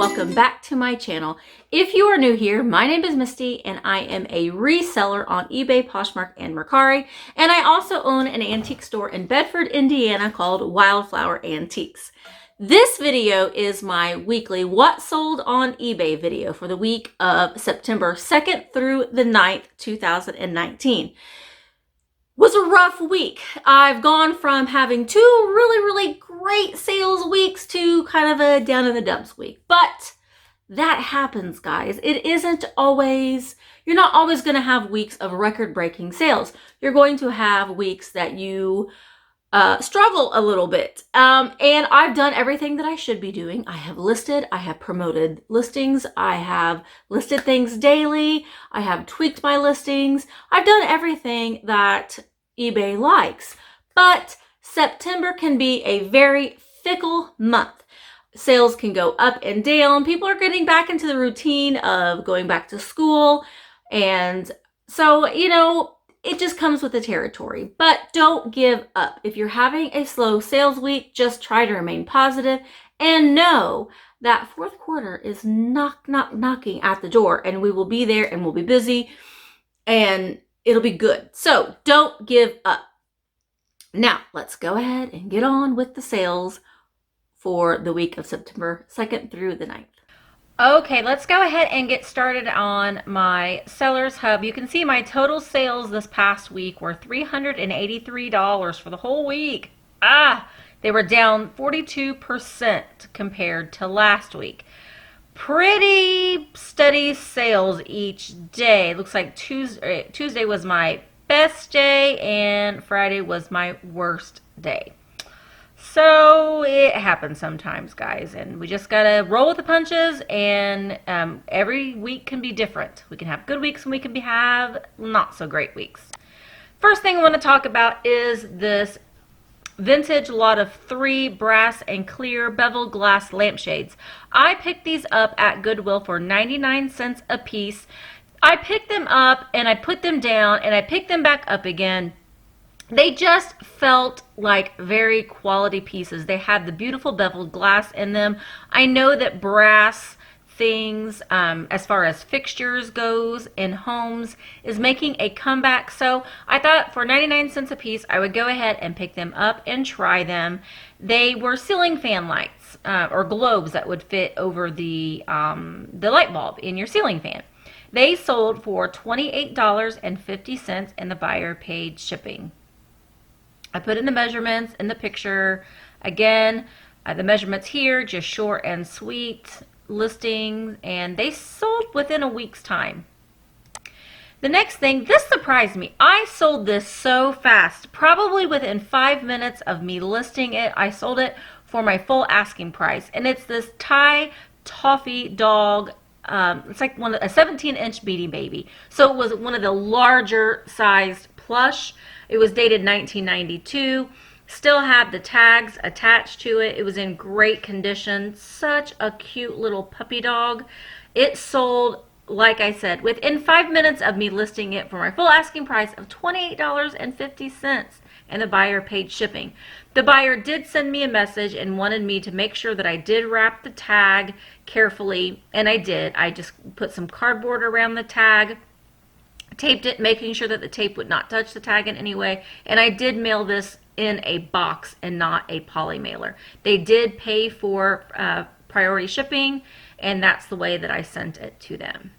welcome back to my channel. If you are new here, my name is Misty and I am a reseller on eBay, Poshmark, and Mercari. And I also own an antique store in Bedford, Indiana called Wildflower Antiques. This video is my weekly What Sold on eBay video for the week of September 2nd through the 9th, 2019. Was a rough week. I've gone from having two really great sales weeks to kind of a down in the dumps week. But that happens, guys. It isn't always, you're not always going to have weeks of record-breaking sales. You're going to have weeks that you struggle a little bit. And I've done everything that I should be doing. I have listed, I have promoted listings, I have listed things daily, I have tweaked my listings. I've done everything that eBay likes. But September can be a very fickle month. Sales can go up and down. People are getting back into the routine of going back to school. And so, you know, it just comes with the territory. But don't give up. If you're having a slow sales week, just try to remain positive and know that fourth quarter is knocking at the door, and we will be there and we'll be busy and it'll be good. So don't give up. Now let's go ahead and get on with the sales for the week of September 2nd through the 9th. Okay, let's go ahead and get started on my Sellers Hub. You can see my total sales this past week were $383 for the whole week. They were down 42% compared to last week. Pretty steady sales each day. Looks like Tuesday was my best day and Friday was my worst day. So it happens sometimes, guys, and we just gotta roll with the punches, and every week can be different. We can have good weeks and we can have not so great weeks. First thing I want to talk about is this vintage lot of 3 brass and clear beveled glass lampshades. I picked these up at Goodwill for 99 cents a piece. I picked them up and I put them down and I picked them back up again. They just felt like very quality pieces. They had the beautiful beveled glass in them. I know that brass things, as far as fixtures goes in homes, is making a comeback. So I thought for 99 cents a piece, I would go ahead and pick them up and try them. They were ceiling fan lights, or globes that would fit over the light bulb in your ceiling fan. They sold for $28.50 and the buyer paid shipping. I put in the measurements in the picture. Again, the measurements here, just short and sweet listings, and they sold within a week's time. The next thing, this surprised me. I sold this so fast. Probably within 5 minutes of me listing it, I sold it for my full asking price. And it's this Thai toffee dog. It's like a 17-inch Beanie Baby. So it was one of the larger sized plush. It was dated 1992. Still had the tags attached to it. It was in great condition. Such a cute little puppy dog. It sold, like I said, within 5 minutes of me listing it for my full asking price of $28.50, and the buyer paid shipping. The buyer did send me a message and wanted me to make sure that I did wrap the tag carefully, and I did. I just put some cardboard around the tag, taped it, making sure that the tape would not touch the tag in any way, and I did mail this in a box and not a poly mailer. They did pay for priority shipping, and that's the way that I sent it to them.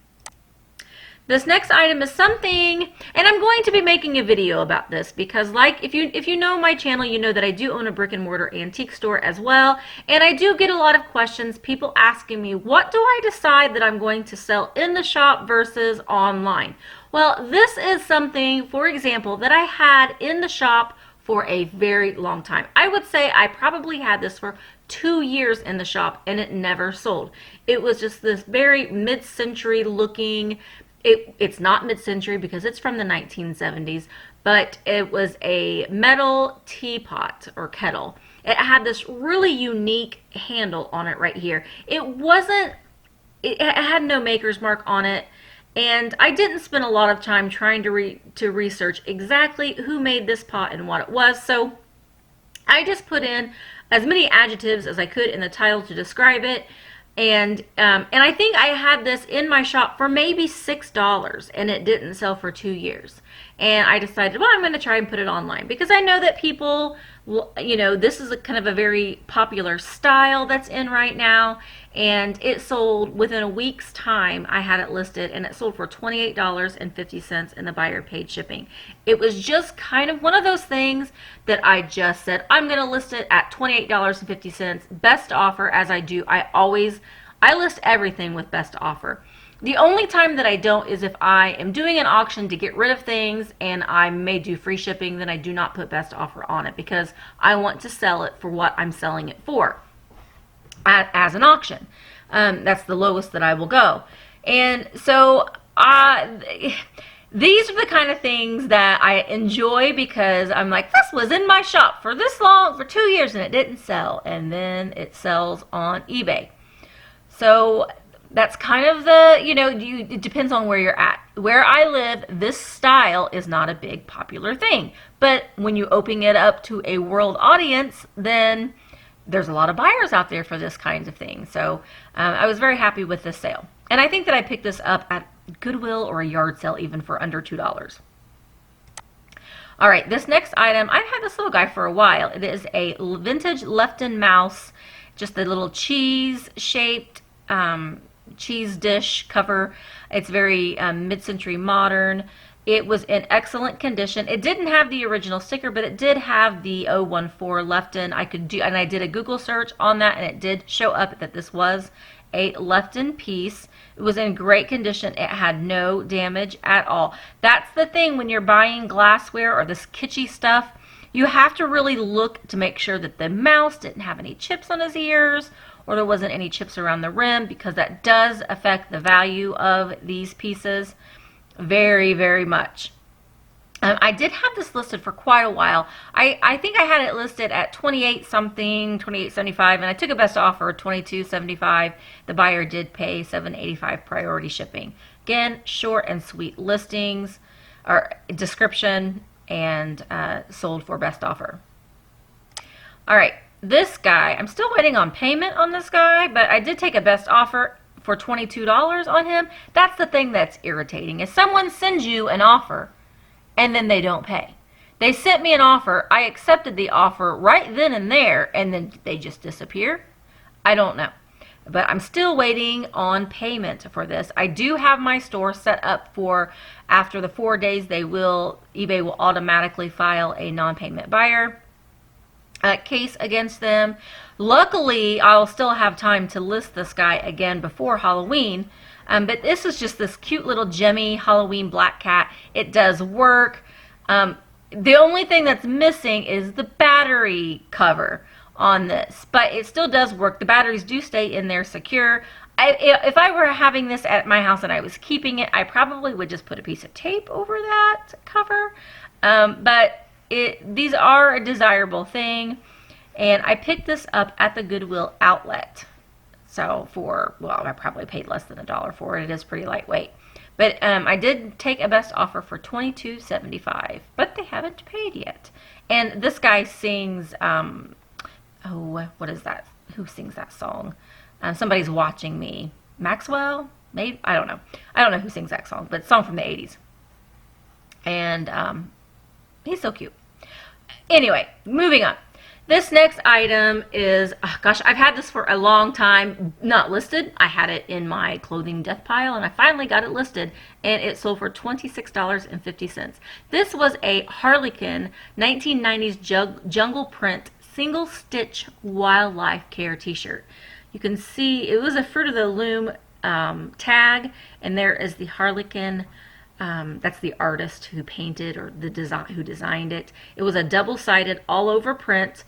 This next item is something, and I'm going to be making a video about this because, like, if you know my channel, you know that I do own a brick and mortar antique store as well, and I do get a lot of questions, people asking me, what do I decide that I'm going to sell in the shop versus online? Well, this is something, for example, that I had in the shop for a very long time. I would say I probably had this for 2 years in the shop and it never sold. It was just this very mid-century looking, it's not mid-century because it's from the 1970s, but it was a metal teapot or kettle. It had this really unique handle on it right here. It had no maker's mark on it. And I didn't spend a lot of time trying to research exactly who made this pot and what it was. So I just put in as many adjectives as I could in the title to describe it. And I think I had this in my shop for maybe $6, and it didn't sell for 2 years. And I decided, well, I'm going to try and put it online because I know that people, you know, this is a kind of a very popular style that's in right now. And it sold within a week's time. I had it listed, and it sold for $28.50, and the buyer paid shipping. It was just kind of one of those things that I just said, I'm going to list it at $28.50, best offer, as I do. I list everything with best offer. The only time that I don't is if I am doing an auction to get rid of things and I may do free shipping, then I do not put best offer on it because I want to sell it for what I'm selling it for as an auction. That's the lowest that I will go. And so these are the kind of things that I enjoy because I'm like, this was in my shop for this long, for 2 years, and it didn't sell. And then it sells on eBay. So that's kind of the, you know, it depends on where you're at. Where I live, this style is not a big popular thing. But when you open it up to a world audience, then there's a lot of buyers out there for this kinds of thing. So I was very happy with this sale. And I think that I picked this up at Goodwill or a yard sale even for under $2. All right, this next item, I've had this little guy for a while. It is a vintage Lefton Mouse, just a little cheese-shaped cheese dish cover. It's very mid-century modern. It was in excellent condition. It didn't have the original sticker, but it did have the 014 Lefton. And I did a Google search on that, and it did show up that this was a Lefton piece. It was in great condition. It had no damage at all. That's the thing when you're buying glassware or this kitschy stuff. You have to really look to make sure that the mouse didn't have any chips on his ears or there wasn't any chips around the rim, because that does affect the value of these pieces very, very much. I did have this listed for quite a while. I think I had it listed at 28 something, 28.75, and I took a best offer, 22.75. The buyer did pay $7.85 priority shipping. Again, short and sweet listings or description, and sold for best offer. All right, this guy, I'm still waiting on payment on this guy, but I did take a best offer for $22 on him. That's the thing that's irritating, is someone sends you an offer and then they don't pay. They sent me an offer, I accepted the offer right then and there, and then they just disappear. I don't know. But I'm still waiting on payment for this. I do have my store set up for after the 4 days, eBay will automatically file a non-payment buyer case against them. Luckily, I'll still have time to list this guy again before Halloween. But this is just this cute little gemmy Halloween black cat. It does work. The only thing that's missing is the battery cover on this, but it still does work. The batteries do stay in there secure. If I were having this at my house and I was keeping it, I probably would just put a piece of tape over that cover. But these are a desirable thing, and I picked this up at the Goodwill outlet. So I probably paid less than $1 for it. It is pretty lightweight. But I did take a best offer for $22.75, but they haven't paid yet. And this guy sings, what is that? Who sings that song? Somebody's Watching Me. Maxwell? Maybe? I don't know. I don't know who sings that song, but it's a song from the 80s. And he's so cute. Anyway, moving on. This next item is, oh gosh, I've had this for a long time, not listed. I had it in my clothing death pile, and I finally got it listed, and it sold for $26.50. This was a Harlequin 1990s jungle print single stitch wildlife care t-shirt. You can see it was a Fruit of the Loom tag, and there is the Harlequin. That's the artist who painted or who designed it. It was a double-sided all-over print,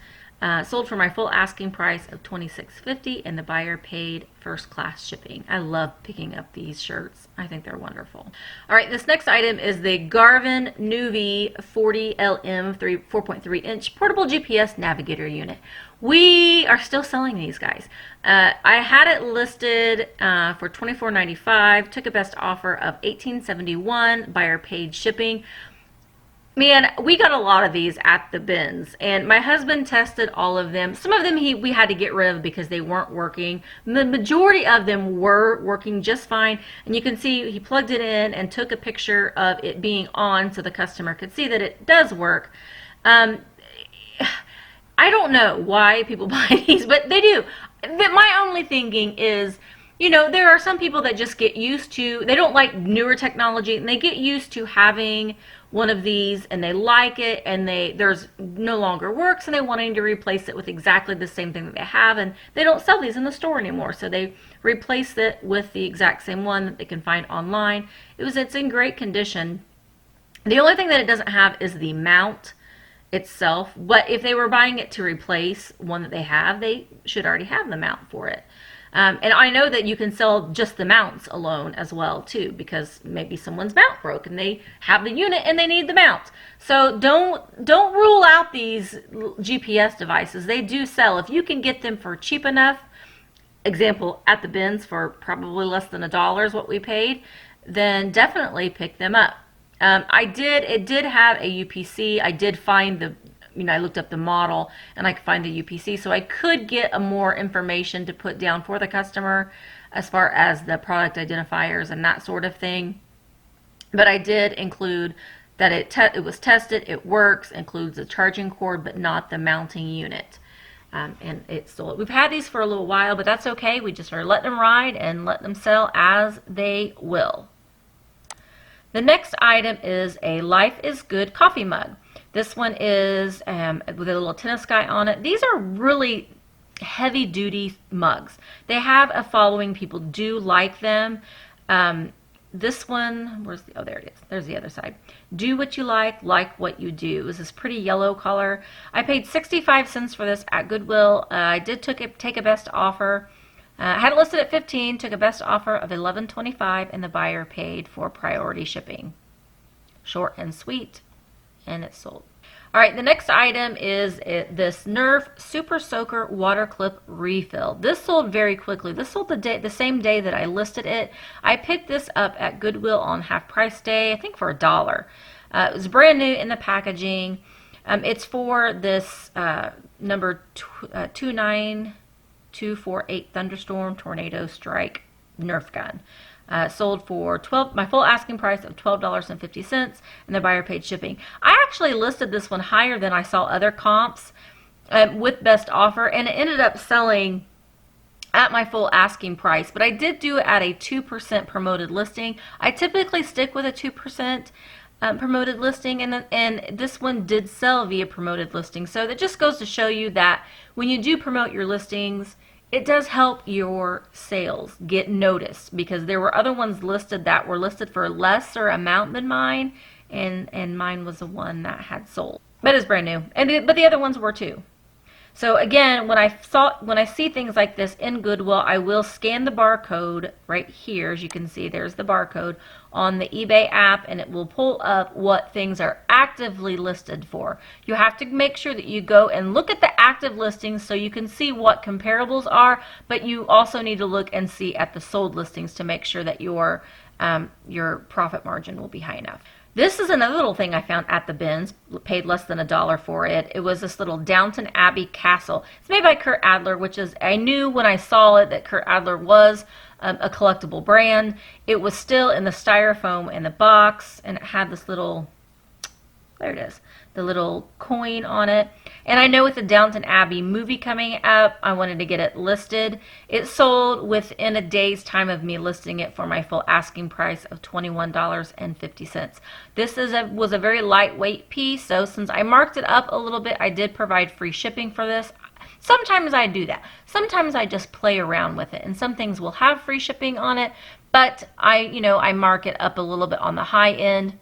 sold for my full asking price of $26.50, and the buyer paid first-class shipping. I love picking up these shirts. I think they're wonderful. All right, this next item is the Garvin Nuvi 40LM 4.3-inch portable GPS Navigator unit. We are still selling these guys. I had it listed for $24.95, took a best offer of $18.71, buyer paid shipping. Man, we got a lot of these at the bins, and my husband tested all of them. Some of them we had to get rid of because they weren't working. The majority of them were working just fine, and you can see he plugged it in and took a picture of it being on so the customer could see that it does work. I don't know why people buy these, but they do. My only thinking is, you know, there are some people that just get used to, they don't like newer technology, and they get used to having one of these and they like it, and there's no longer works, and they wanting to replace it with exactly the same thing that they have, and they don't sell these in the store anymore, so they replace it with the exact same one that they can find online. It's in great condition. The only thing that it doesn't have is the mount itself, but if they were buying it to replace one that they have, they should already have the mount for it. And I know that you can sell just the mounts alone as well too, because maybe someone's mount broke and they have the unit and they need the mount. So don't rule out these GPS devices. They do sell. If you can get them for cheap enough, example at the bins for probably less than $1 is what we paid, then definitely pick them up. It did have a UPC. I did find I looked up the model and I could find the UPC, so I could get more information to put down for the customer as far as the product identifiers and that sort of thing. But I did include that it was tested, it works, includes a charging cord, but not the mounting unit. And it's sold. We've had these for a little while, but that's okay. We just are letting them ride and let them sell as they will. The next item is a Life is Good coffee mug. This one is with a little tennis guy on it. These are really heavy duty mugs. They have a following. People do like them. This one, there it is. There's the other side. Do what you like what you do. This is pretty yellow color. I paid 65 cents for this at Goodwill. I did take a best offer. I had it listed at 15, took a best offer of $11.25, and the buyer paid for priority shipping. Short and sweet. And it's sold. All right, the next item is this Nerf Super Soaker Water Clip Refill. This sold very quickly. This sold the same day that I listed it. I picked this up at Goodwill on half price day, I think for $1. It was brand new in the packaging. It's for this number 29248 Thunderstorm Tornado Strike Nerf gun. Sold for my full asking price of $12.50, and the buyer paid shipping. I actually listed this one higher than I saw other comps with best offer, and it ended up selling at my full asking price, but I did do it at a 2% promoted listing. I typically stick with a 2% promoted listing, and this one did sell via promoted listing. So that just goes to show you that when you do promote your listings, it does help your sales get noticed, because there were other ones listed that were listed for a lesser amount than mine, and mine was the one that had sold. But it's brand new, but the other ones were too. So again, when I see things like this in Goodwill, I will scan the barcode right here. As you can see, there's the barcode on the eBay app, and it will pull up what things are actively listed for. You have to make sure that you go and look at the active listings so you can see what comparables are, but you also need to look and see at the sold listings to make sure that your profit margin will be high enough. This is another little thing I found at the bins. Paid less than $1 for it. It was this little Downton Abbey castle. It's made by Kurt Adler, which is, I knew when I saw it that Kurt Adler was a collectible brand. It was still in the styrofoam in the box, and it had this little, there it is, the little coin on it. And I know with the Downton Abbey movie coming up, I wanted to get it listed. It sold within a day's time of me listing it for my full asking price of $21.50. This was a very lightweight piece, so since I marked it up a little bit, I did provide free shipping for this. Sometimes I do that. Sometimes I just play around with it, and some things will have free shipping on it, but I mark it up a little bit on the high end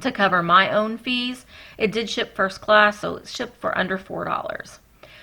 to cover my own fees. It did ship first class, so it shipped for under $4.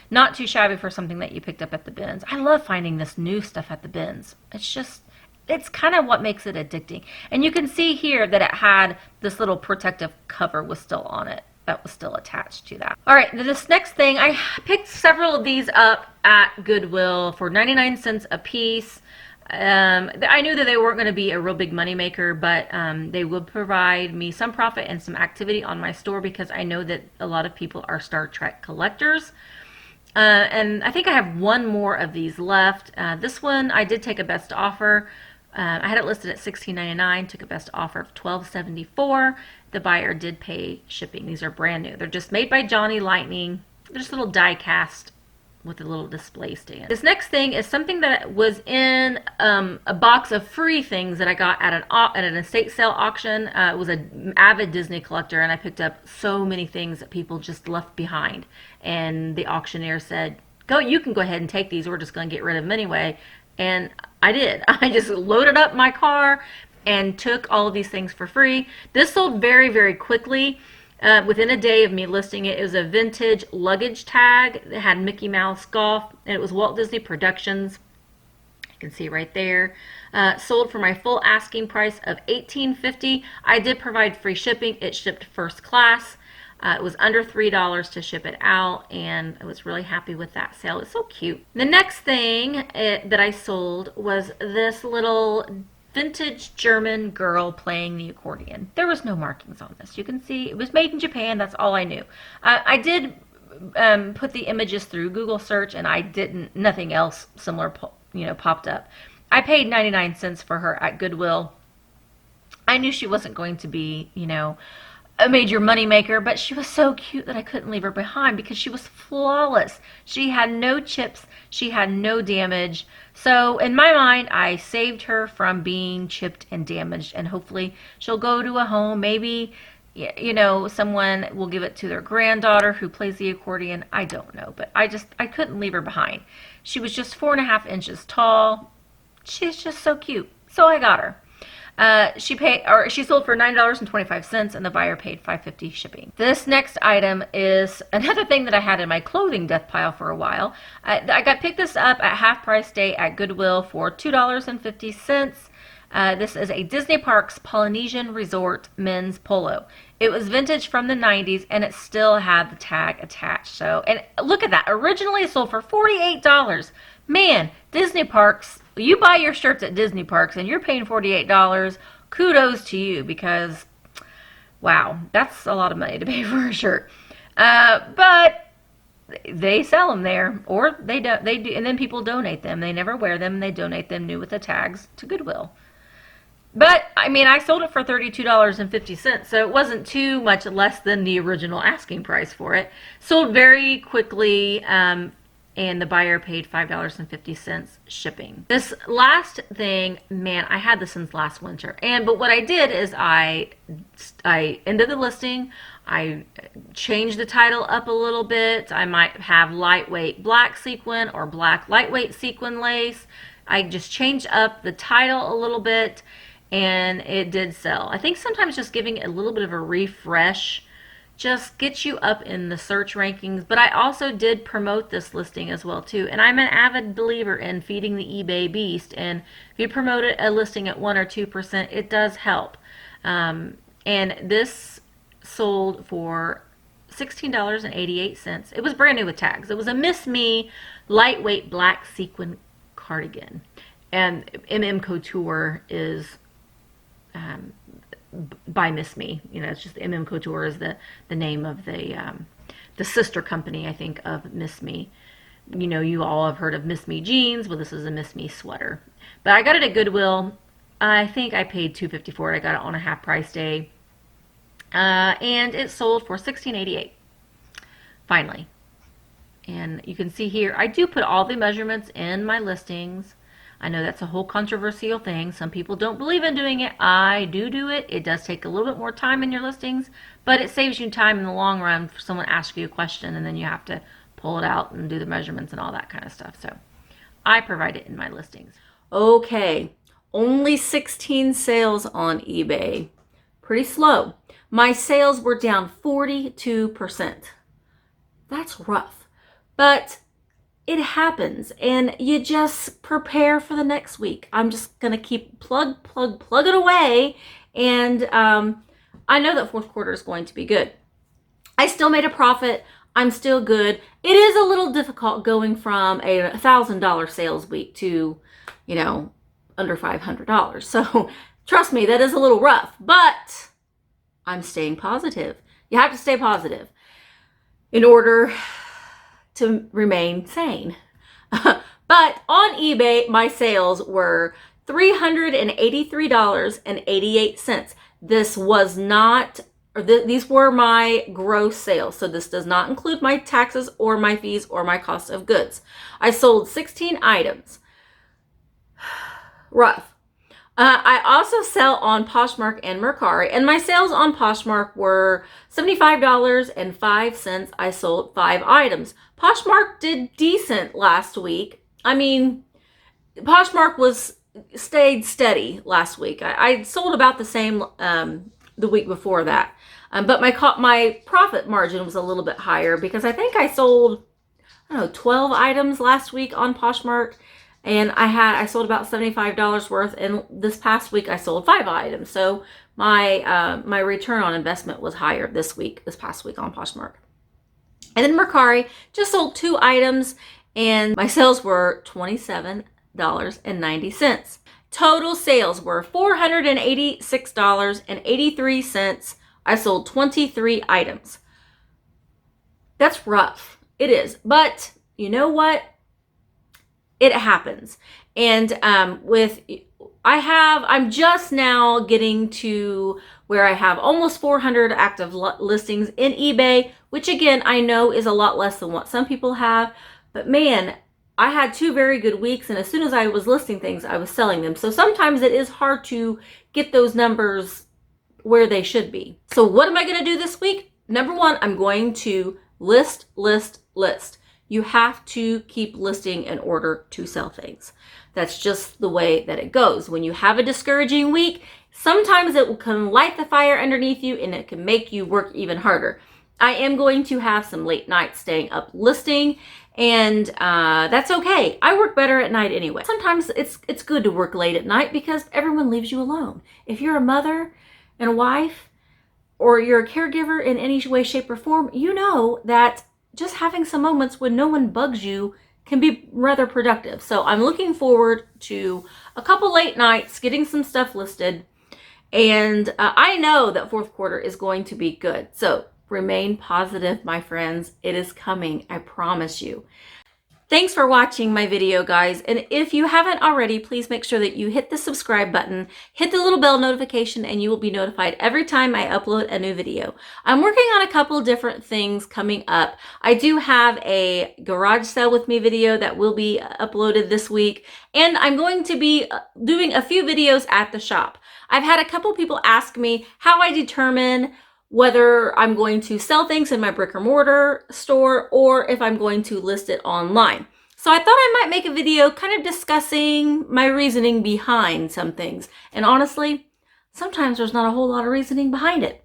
Not too shabby for something that you picked up at the bins. I love finding this new stuff at the bins. It's kind of what makes it addicting. And you can see here that it had this little protective cover was still on it. That was still attached to that. All right, this next thing, I picked several of these up at Goodwill for 99 cents a piece. I knew that they weren't going to be a real big moneymaker, but they would provide me some profit and some activity on my store because I know that a lot of people are Star Trek collectors. And I think I have one more of these left. This one I did take a best offer. I had it listed at $16.99, took a best offer of $12.74. The buyer did pay shipping. These are brand new. They're just made by Johnny Lightning. They're just little die cast with a little display stand. This next thing is something that was in a box of free things that I got at an estate sale auction. It was an avid Disney collector, and I picked up so many things that people just left behind. And the auctioneer said, you can go ahead and take these. We're just going to get rid of them anyway. And I did. I just loaded up my car and took all of these things for free. This sold very, very quickly. Within a day of me listing it, it was a vintage luggage tag that had Mickey Mouse golf, and it was Walt Disney Productions. You can see right there. Sold for my full asking price of $18.50. I did provide free shipping. It shipped first class. It was under $3 to ship it out, and I was really happy with that sale. It's so cute. The next thing that I sold was this little vintage German girl playing the accordion. There was no markings on this. You can see it was made in Japan. That's all I knew. I did put the images through Google search, and nothing else similar popped up. I paid 99 cents for her at Goodwill. I knew she wasn't going to be, a major moneymaker, but she was so cute that I couldn't leave her behind because she was flawless. She had no chips. She had no damage. So in my mind, I saved her from being chipped and damaged, and hopefully she'll go to a home. Maybe, someone will give it to their granddaughter who plays the accordion. I don't know, but I couldn't leave her behind. She was just 4.5 inches tall. She's just so cute. So I got her. She sold for $9.25, and the buyer paid $5.50 shipping. This next item is another thing that I had in my clothing death pile for a while. I picked this up at half price day at Goodwill for $2.50. This is a Disney Parks Polynesian Resort men's polo. It was vintage from the 90s, and it still had the tag attached. So, and look at that. Originally it sold for $48. Man, Disney Parks, you buy your shirts at Disney Parks and you're paying $48. Kudos to you, because, wow, that's a lot of money to pay for a shirt. But they sell them there, or they do, and then people donate them. They never wear them, and they donate them new with the tags to Goodwill. But, I sold it for $32.50, so it wasn't too much less than the original asking price for it. Sold very quickly, and the buyer paid $5.50 shipping. This last thing, man, I had this since last winter. But what I did is I ended the listing. I changed the title up a little bit. I might have lightweight black sequin or black lightweight sequin lace. I just changed up the title a little bit, and it did sell. I think sometimes just giving it a little bit of a refresh just gets you up in the search rankings. But I also did promote this listing as well too, and I'm an avid believer in feeding the eBay beast, and if you promote a listing at 1 or 2%, it does help. And this sold for $16.88. It was brand new with tags. It was a Miss Me lightweight black sequin cardigan, and MM Couture is by Miss Me. It's just MM Couture is the name of the sister company, I think, of Miss Me. You all have heard of Miss Me jeans. Well, this is a Miss Me sweater. But I got it at Goodwill. I think I paid $2.50 for it. I got it on a half price day. And it sold for $16.88. Finally. And you can see here, I do put all the measurements in my listings. I know that's a whole controversial thing. Some people don't believe in doing it. I do it. It does take a little bit more time in your listings, but it saves you time in the long run for someone to ask you a question, and then you have to pull it out and do the measurements and all that kind of stuff. So I provide it in my listings. Okay, only 16 sales on eBay. Pretty slow. My sales were down 42%. That's rough, but it happens, and you just prepare for the next week. I'm just going to keep plug it away, and I know that fourth quarter is going to be good. I still made a profit. I'm still good. It is a little difficult going from a $1,000 sales week to, under $500. So trust me, that is a little rough, but I'm staying positive. You have to stay positive in order to remain sane. But on eBay, my sales were $383.88. This was not, these were my gross sales. So this does not include my taxes or my fees or my cost of goods. I sold 16 items. Rough. I also sell on Poshmark and Mercari, and my sales on Poshmark were $75.05. I sold 5 items. Poshmark did decent last week. I mean, Poshmark stayed steady last week. I sold about the same the week before that, but my profit margin was a little bit higher because I think I sold, I don't know, 12 items last week on Poshmark. And I sold about $75 worth, and this past week I sold 5 items. So my my return on investment was higher this past week on Poshmark. And then Mercari just sold 2 items, and my sales were $27.90. Total sales were $486.83. I sold 23 items. That's rough. It is. But you know what? It happens. And I'm just now getting to where I have almost 400 active listings in eBay, which again, I know is a lot less than what some people have. But man, I had 2 very good weeks, and as soon as I was listing things, I was selling them. So sometimes it is hard to get those numbers where they should be. So what am I going to do this week? Number 1, I'm going to list. You have to keep listing in order to sell things. That's just the way that it goes. When you have a discouraging week, sometimes it can light the fire underneath you, and it can make you work even harder. I am going to have some late nights staying up listing, and that's okay. I work better at night anyway. Sometimes it's good to work late at night because everyone leaves you alone. If you're a mother and a wife, or you're a caregiver in any way, shape, or form, you know that just having some moments when no one bugs you can be rather productive. So I'm looking forward to a couple late nights, getting some stuff listed, and I know that 4th quarter is going to be good. So remain positive, my friends. It is coming, I promise you. Thanks for watching my video, guys. And if you haven't already, please make sure that you hit the subscribe button, hit the little bell notification, and you will be notified every time I upload a new video. I'm working on a couple different things coming up. I do have a garage sale with me video that will be uploaded this week, and I'm going to be doing a few videos at the shop. I've had a couple people ask me how I determine whether I'm going to sell things in my brick and mortar store or if I'm going to list it online. So I thought I might make a video kind of discussing my reasoning behind some things. And honestly, sometimes there's not a whole lot of reasoning behind it.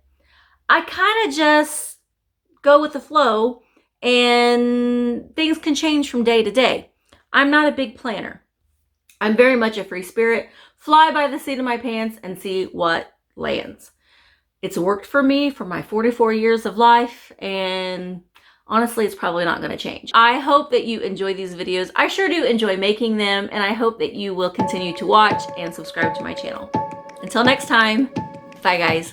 I kind of just go with the flow, and things can change from day to day. I'm not a big planner. I'm very much a free spirit, fly by the seat of my pants and see what lands. It's worked for me for my 44 years of life, and honestly, it's probably not going to change. I hope that you enjoy these videos. I sure do enjoy making them, and I hope that you will continue to watch and subscribe to my channel. Until next time, bye guys.